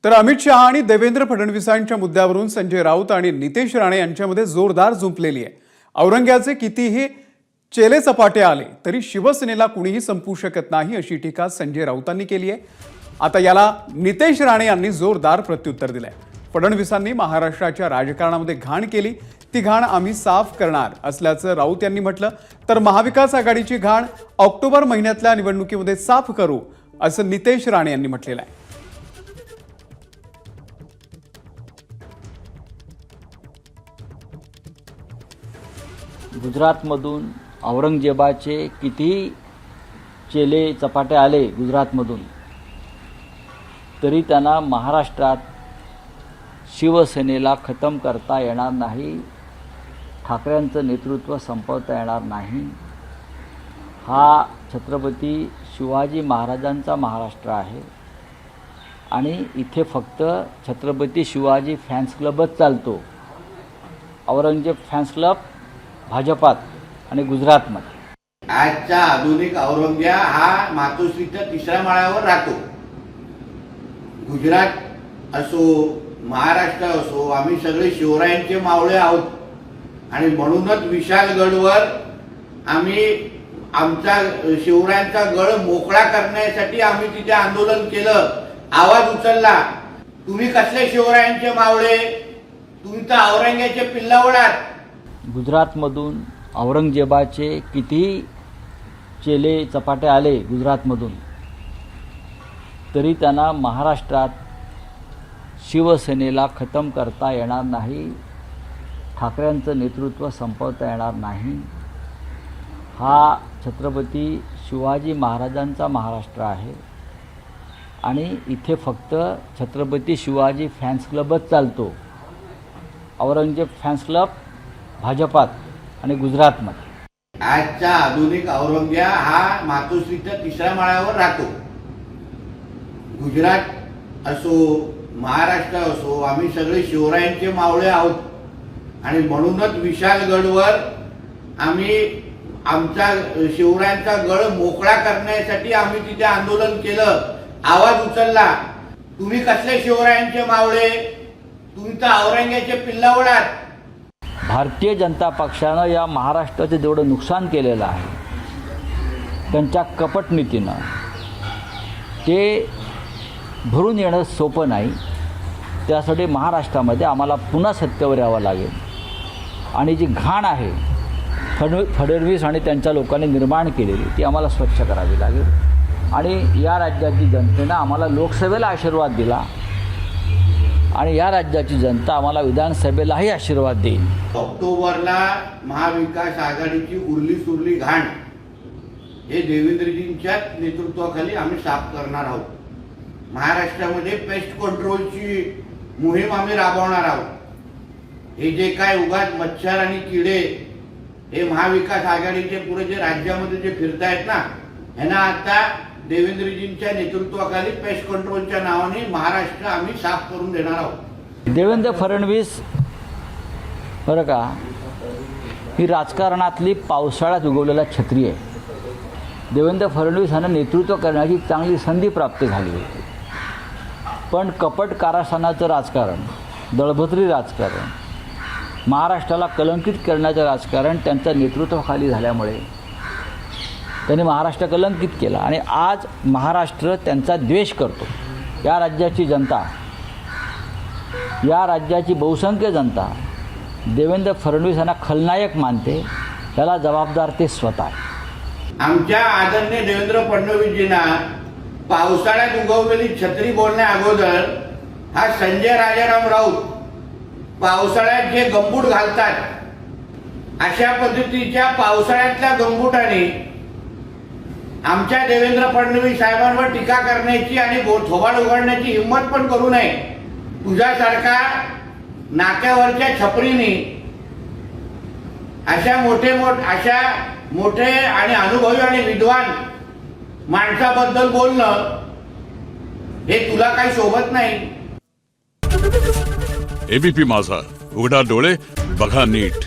तर अमित शहा आणि देवेंद्र फडणवीसांच्या मुद्द्यावरून संजय राऊत आणि नितेश राणे यांच्यामध्ये जोरदार जुंपलेली आहे। औरंग्याचे कितीही चेले चपाटे आले तरी शिवसेनेला कुणीही संपू शकत नाही अशी टीका संजय राऊतांनी केली आहे। आता याला नितेश राणे यांनी जोरदार प्रत्युत्तर दिलंय। फडणवीसांनी महाराष्ट्राच्या राजकारणामध्ये घाण केली, ती घाण आम्ही साफ करणार असल्याचं राऊत यांनी म्हटलं। तर महाविकास आघाडीची घाण ऑक्टोबर महिन्यातल्या निवडणुकीमध्ये साफ करू असं नितेश राणे यांनी म्हटलेलं आहे। गुजरातमधून औरंगजेबाचे कितीही चेले चपाटे आले गुजरातमधून तरी त्यांना महाराष्ट्रात शिवसेनेला खतम करता येणार नाही, ठाकरेंचं नेतृत्व संपवता येणार नाही। हा छत्रपती शिवाजी महाराजांचा महाराष्ट्र आहे आणि इथे फक्त छत्रपती शिवाजी फॅन्स क्लबच चालतो। औरंगजेब फॅन्स क्लब भाजपात आणि गुजरातमध्ये। आजचा आधुनिक औरंग्या हा मातोश्रीच्या तिसऱ्या माळ्यावर राहतो। गुजरात असो महाराष्ट्र असो आम्ही सगळे शिवरायांचे मावळे आहोत आणि म्हणूनच विशालगडवर आम्ही आमचा शिवरायांचा गड मोकळा करण्यासाठी आम्ही तिथे आंदोलन केलं, आवाज उचलला। तुम्ही कसले शिवरायांचे मावळे, तुम्ही तर औरंग्याचे पिल्लावळ आहात। गुजरातमधून औरंगजेबाचे कितीही चेले चपाटे आले गुजरातमधून तरी त्यांना महाराष्ट्रात शिवसेनेला खतम करता येणार नाही, ठाकरेंचं नेतृत्व संपवता येणार नाही। हा छत्रपती शिवाजी महाराजांचा महाराष्ट्र आहे आणि इथे फक्त छत्रपती शिवाजी फॅन्स क्लबच चालतो। औरंगजेब फॅन्स क्लब भाजपात आणि गुजरातमध्ये। आजचा आधुनिक औरंग्या हा मातोश्रीच्या तिसऱ्या माळ्यावर राहतो। गुजरात असो महाराष्ट्र असो आम्ही सगळे शिवरायांचे मावळे आहोत आणि म्हणूनच विशालगडवर आम्ही आमचा शिवरायांचा गड मोकळा करण्यासाठी आम्ही तिथे आंदोलन केलं, आवाज उचलला। तुम्ही कसले शिवरायांचे मावळे, तुम्ही तर औरंग्याचे पिल्लावळ आहात। भारतीय जनता पक्षानं या महाराष्ट्राचं जेवढं नुकसान केलेलं आहे त्यांच्या कपट नीतीनं ते भरून येणं सोपं नाही। त्यासाठी महाराष्ट्रामध्ये आम्हाला पुन्हा सत्तेवर यावं लागेल आणि जी घाण आहे फडणवीस आणि त्यांच्या लोकांनी निर्माण केलेली ती आम्हाला स्वच्छ करावी लागेल। आणि या राज्याची जनतेनं आम्हाला लोकसभेला आशीर्वाद दिला आणि या राज्याची जनता आम्हाला विधानसभेलाही आशीर्वाद देईल। ऑक्टोबरला महाविकास आघाडीची उरली सुरली घाण हे देवेंद्रजींच्या नेतृत्वाखाली आम्ही साफ करणार आहोत। महाराष्ट्रामध्ये पेस्ट कंट्रोलची मोहीम आम्ही राबवणार आहोत। हे जे काय उगाच मच्छर आणि किडे हे महाविकास आघाडीचे पुढे जे राज्यामध्ये जे फिरतायत ना, ह्यांना आता देवेंद्रजींच्या नेतृत्वाखाली पेस्ट कंट्रोलच्या नावाने महाराष्ट्र आम्ही साफ करून देणार आहोत। देवेंद्र फडणवीस बरं का, ही राजकारणातली पावसाळ्यात उगवलेला छत्री आहे। देवेंद्र फडणवीस यांना नेतृत्व करण्याची चांगली संधी प्राप्त झाली होती, पण कपट कारस्थानाचं राजकारण, दळभद्री राजकारण, महाराष्ट्राला कलंकित करण्याचं राजकारण त्यांच्या नेतृत्वाखाली झाल्यामुळे त्यांनी महाराष्ट्र कलंकित केला आणि आज महाराष्ट्र त्यांचा द्वेष करतो। या राज्याची जनता, या राज्याची बहुसंख्य जनता देवेंद्र फडणवीस यांना खलनायक मानते, त्याला जबाबदार ते स्वतः आहे। आमच्या आदरणीय देवेंद्र फडणवीसजींना पावसाळ्यात उगवलेली छत्री बोलण्या अगोदर हा संजय राजाराम राऊत पावसाळ्यात जे गंबूट घालतात अशा पद्धतीच्या पावसाळ्यातल्या गंबूटाने आमच्या देवेंद्र फडणवीस साहेबांवर टीका करण्याची आणि थोबाड उघडण्याची हिंमत पण करू नये। तुझ्यासारखा नाक्यावरच्या छपरीने अशा मोठे आणि अनुभवी आणि विद्वान माणसाबद्दल बोलणं हे तुला काही शोभत नाही। एबीपी माझा, उघडा डोळे बघा नीट।